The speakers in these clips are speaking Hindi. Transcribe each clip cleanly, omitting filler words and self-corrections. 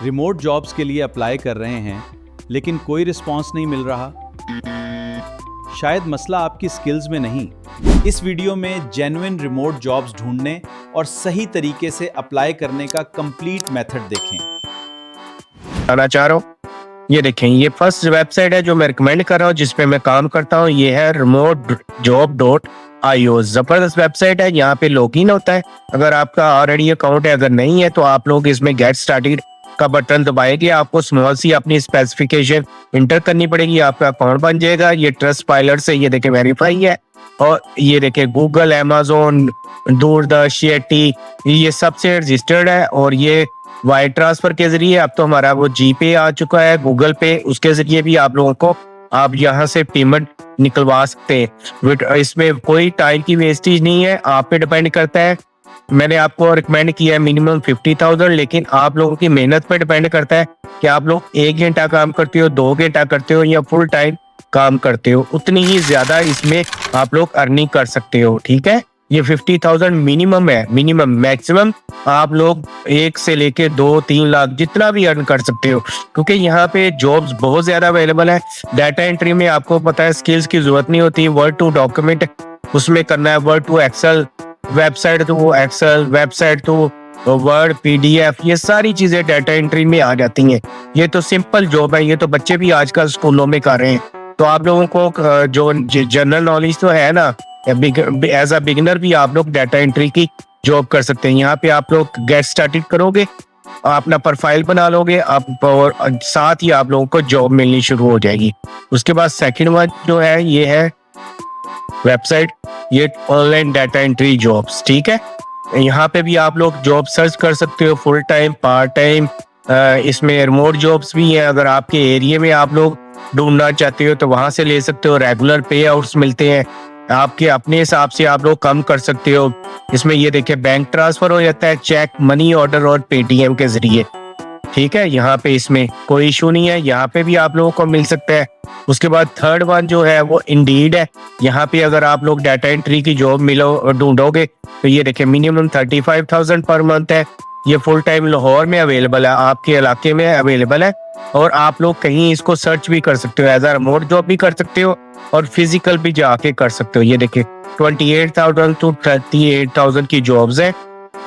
रिमोट जॉब्स के लिए अप्लाई कर रहे हैं लेकिन कोई रिस्पॉन्स नहीं मिल रहा? शायद मसला आपकी स्किल्स में नहीं। इस वीडियो में जेन्युइन रिमोट जॉब्स ढूंढने और सही तरीके से अप्लाई करने का कंप्लीट मेथड देखें। बताना चाह रहा हूँ, ये देखें, ये फर्स्ट वेबसाइट है जो मैं रिकमेंड कर रहा हूँ, जिसपे मैं काम करता हूँ। ये है remotejob.io। जबरदस्त वेबसाइट है। यहाँ पे लॉगिन होता है। अगर आपका ऑलरेडी अकाउंट है, अगर नहीं है तो आप लोग इसमें गेट स्टार्टेड का बटन दबाएंगे, आपको स्मॉल सी अपनी स्पेसिफिकेशन इंटर करनी पड़ेगी, आपका अकाउंट बन जाएगा। ये ट्रस्ट पायलट से ये देखें वेरीफाई है, और ये देखें गूगल, अमेजोन, दूरदर्श, टी, ये सबसे रजिस्टर्ड है। और ये वायर ट्रांसफर के जरिए, अब तो हमारा वो जीपे आ चुका है, गूगल पे, उसके जरिए भी आप लोगों को आप यहाँ से पेमेंट निकलवा सकते हैं। इसमें कोई टाइम की वेस्टेज नहीं है, आप पे डिपेंड करता है। मैंने आपको रिकमेंड किया है मिनिमम 50,000, लेकिन आप लोगों की मेहनत पे डिपेंड करता है कि आप लोग 1 घंटा काम करते हो, 2 घंटा करते हो या फुल टाइम काम करते हो, उतनी ही ज्यादा इसमें आप लोग अर्निंग कर सकते हो। ठीक है, ये 50,000 मिनिमम है। मिनिमम, मैक्सिमम आप लोग 1 से लेके 2-3 लाख जितना भी अर्न कर सकते हो, क्योंकि यहाँ पे जॉब्स बहुत ज्यादा अवेलेबल है। डाटा एंट्री में आपको पता है स्किल्स की जरूरत नहीं होती। वर्ड टू डॉक्यूमेंट उसमें करना है, word to Excel, website to Excel, website to word, PDF, ये सारी चीजें डाटा एंट्री में आ जाती हैं। ये तो सिंपल जॉब है, ये तो बच्चे भी आजकल स्कूलों में कर रहे हैं। तो आप लोगों को जो जनरल नॉलेज तो है ना, एज अ बिगिनर भी आप लोग डाटा एंट्री की जॉब कर सकते हैं। यहाँ पे आप लोग गेट स्टार्टेड करोगे, अपना प्रोफाइल बना लोगे आप, और साथ ही आप लोगों को जॉब मिलनी शुरू हो जाएगी। उसके बाद सेकंड वन जो है, ये है वेबसाइट, ये ऑनलाइन डाटा एंट्री जॉब्स। ठीक है, यहाँ पे भी आप लोग जॉब सर्च कर सकते हो, फुल टाइम, पार्ट टाइम। इसमें रिमोट जॉब्स भी हैं। अगर आपके एरिया में आप लोग ढूंढना चाहते हो तो वहां से ले सकते हो। रेगुलर पे आउट्स मिलते हैं, आपके अपने हिसाब से आप लोग कम कर सकते हो। इसमें ये देखिए बैंक ट्रांसफर हो जाता है, चेक, मनी ऑर्डर और पेटीएम के जरिए। ठीक है, यहाँ पे इसमें कोई इशू नहीं है, यहाँ पे भी आप लोगों को मिल सकता है। उसके बाद थर्ड वन जो है वो इंडीड है। यहाँ पे अगर आप लोग डाटा एंट्री की जॉब ढूंढोगे तो ये देखिए मिनिमम 35,000 पर मंथ है। ये फुल टाइम लाहौर में अवेलेबल है, आपके इलाके में अवेलेबल है, और आप लोग कहीं इसको सर्च भी कर सकते हो, एज अ रिमोट जॉब भी कर सकते हो और फिजिकल भी जाके कर सकते हो। ये देखिए 28,000 to 38,000 की जॉब्स है,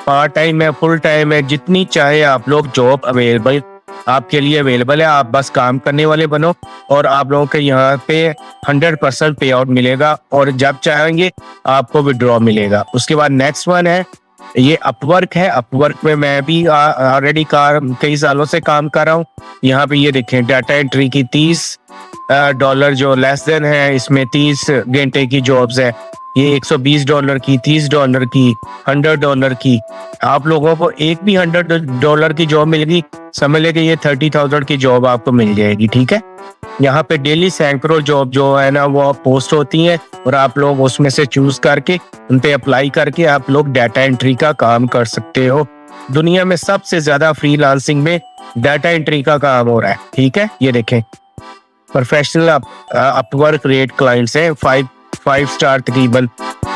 पार्ट टाइम है, फुल टाइम है, जितनी चाहे आप लोग जॉब अवेलेबल आपके लिए अवेलेबल है। आप बस काम करने वाले बनो और आप लोगों के यहाँ पे 100% पे आउट मिलेगा, और जब चाहेंगे आपको विड्रॉ मिलेगा। उसके बाद नेक्स्ट वन है, ये अपवर्क है। अपवर्क में मैं भी ऑलरेडी कई सालों से काम कर रहा हूँ। यहाँ पे ये देखें डाटा एंट्री की $30 जो लेस देन है, इसमें 30 घंटे की जॉब्स है। ये $120 की, $30 की, $100 की। आप लोगों को एक भी $100 की जॉब मिलेगी, समझ लेके ये 30,000 की जॉब आपको मिल जाएगी। ठीक है, यहाँ पे डेली सैकड़ों जॉब जो है ना वो पोस्ट होती है, और आप लोग उसमें से चूज करके उन पे अप्लाई करके आप लोग डाटा एंट्री का काम कर सकते हो। दुनिया में सबसे ज्यादा फ्रीलांसिंग में डाटा एंट्री का काम हो रहा है। ठीक है, ये देखें प्रोफेशनल अपवर्क रेट क्लाइंट्स है 5 स्टार, तकरीबन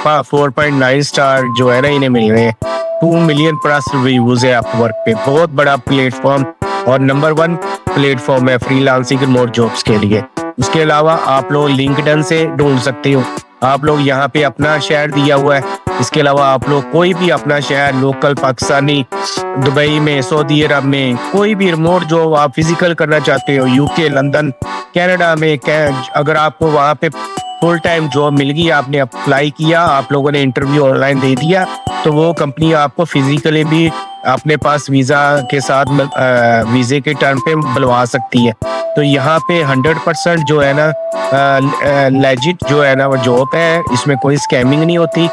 4.9 स्टार जो है ना इन्हें मिल रहे हैं। 2 मिलियन प्लस रिव्यूज है अपवर्क पे। बहुत बड़ा प्लेटफॉर्म और नंबर 1 प्लेटफॉर्म है फ्रीलांसिंग रिमोट जॉब्स के लिए। उसके अलावा आप लोग लिंक्डइन से ढूंढ सकते हो। आप लोग यहाँ पे अपना शहर दिया हुआ है, इसके अलावा आप लोग कोई भी अपना शहर, लोकल पाकिस्तानी, दुबई में, सऊदी अरब में, कोई भी रिमोट जॉब आप फिजिकल करना चाहते हो, यूके, लंदन, कनाडा में, अगर आपको वहाँ पे फुल टाइम जॉब मिल गई, आपने अप्लाई किया, आप लोगों ने इंटरव्यू ऑनलाइन दे दिया, तो वो कंपनी आपको फिजिकली भी अपने पास वीजा के साथ वीजे के टर्म पे बुलवा सकती है। तो यहाँ पे 100% जो है ना लेजिट जो है ना वो जॉब है, इसमें कोई स्कैमिंग नहीं होती।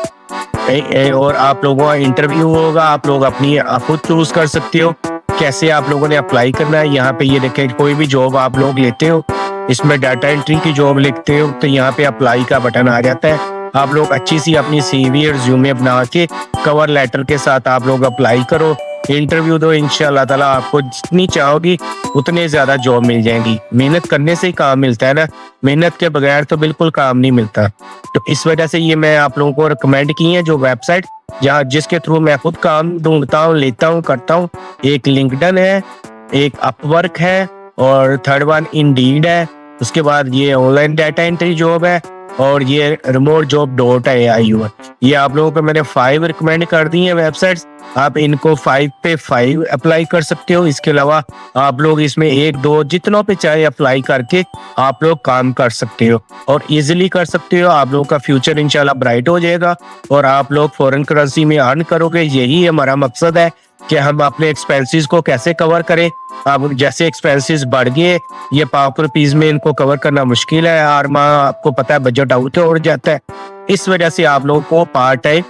और आप लोगों का इंटरव्यू होगा, आप लोग अपनी खुद चूज कर सकते हो कैसे आप लोगों ने अप्लाई करना है। यहाँ पे ये देखें, कोई भी जॉब आप लोग लेते हो, इसमें डाटा एंट्री की जॉब लिखते हो तो यहाँ पे अप्लाई का बटन आ जाता है। आप लोग अच्छी सी अपनी सीवी और रिज्यूमे बना के कवर लेटर के साथ आप लोग अप्लाई करो, इंटरव्यू दो, इंशाल्लाह ताला आपको जितनी चाहोगी उतने ज्यादा जॉब मिल जाएंगी। मेहनत करने से ही काम मिलता है ना, मेहनत के बगैर तो बिल्कुल काम नहीं मिलता। तो इस वजह से ये मैं आप लोगों को रिकमेंड की है जो वेबसाइट जिसके थ्रू मैं खुद काम ढूंढता हूँ, लेता हूँ, करता हूँ। एक लिंक्डइन है, एक अपवर्क है और थर्ड वन इंडीड है। उसके बाद ये ऑनलाइन डाटा एंट्री जॉब है और ये रिमोट जॉब .ai है। ये आप लोगों को मैंने 5 रिकमेंड कर दी हैं वेबसाइट्स। आप इनको 5 पे 5 अप्लाई कर सकते हो। इसके अलावा आप लोग इसमें 1-2 जितनों पे चाहे अप्लाई करके आप लोग काम कर सकते हो और इजीली कर सकते हो। आप लोगों का फ्यूचर इंशाल्लाह ब्राइट हो जाएगा और आप लोग फॉरेन करेंसी में अर्न करोगे। यही हमारा मकसद है कि हम अपने एक्सपेंसेस को कैसे कवर करें। अब जैसे एक्सपेंसेस बढ़ गए, ये पाक रुपीज में इनको कवर करना मुश्किल है। हर माह आपको पता है बजट आउट हो जाता है। इस वजह से आप लोगों को पार्ट टाइम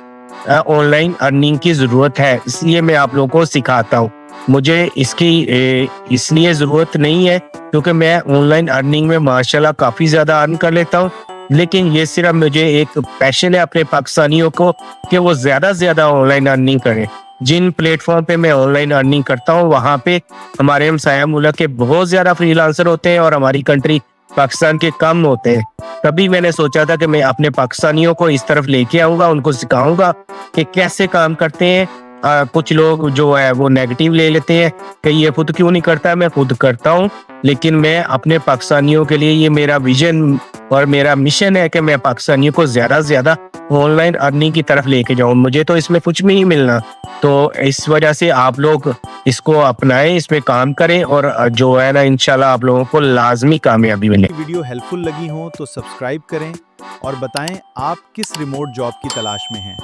ऑनलाइन अर्निंग की जरूरत है, इसलिए मैं आप लोगों को सिखाता हूँ। मुझे इसकी इसलिए जरूरत नहीं है क्योंकि मैं ऑनलाइन अर्निंग में माशाल्लाह काफी ज्यादा अर्न कर लेता हूँ, लेकिन ये सिर्फ मुझे एक पैशन है अपने पाकिस्तानियों को कि वो ज्यादा से ज्यादा ऑनलाइन अर्निंग करें। जिन प्लेटफॉर्म पे मैं ऑनलाइन अर्निंग करता हूँ वहाँ पे हमारे हमसाया मुल्क के बहुत ज्यादा फ्रीलांसर होते हैं और हमारी कंट्री पाकिस्तान के कम होते हैं। तभी मैंने सोचा था कि मैं अपने पाकिस्तानियों को इस तरफ लेके आऊंगा, उनको सिखाऊंगा कि कैसे काम करते हैं। कुछ लोग जो है वो नेगेटिव ले लेते हैं कि ये खुद क्यों नहीं करता है। मैं खुद करता हूँ, लेकिन मैं अपने पाकिस्तानियों के लिए, ये मेरा विजन और मेरा मिशन है कि मैं पाकिस्तानियों को ज्यादा से ज्यादा ऑनलाइन अर्निंग की तरफ लेके जाऊं। मुझे तो इसमें कुछ भी नहीं मिलना, तो इस वजह से आप लोग इसको अपनाएं, इसमें काम करें और जो है ना इंशाल्लाह आप लोगों को लाजमी कामयाबी मिले। वीडियो हेल्पफुल लगी हो तो सब्सक्राइब करें और बताएं आप किस रिमोट जॉब की तलाश में हैं।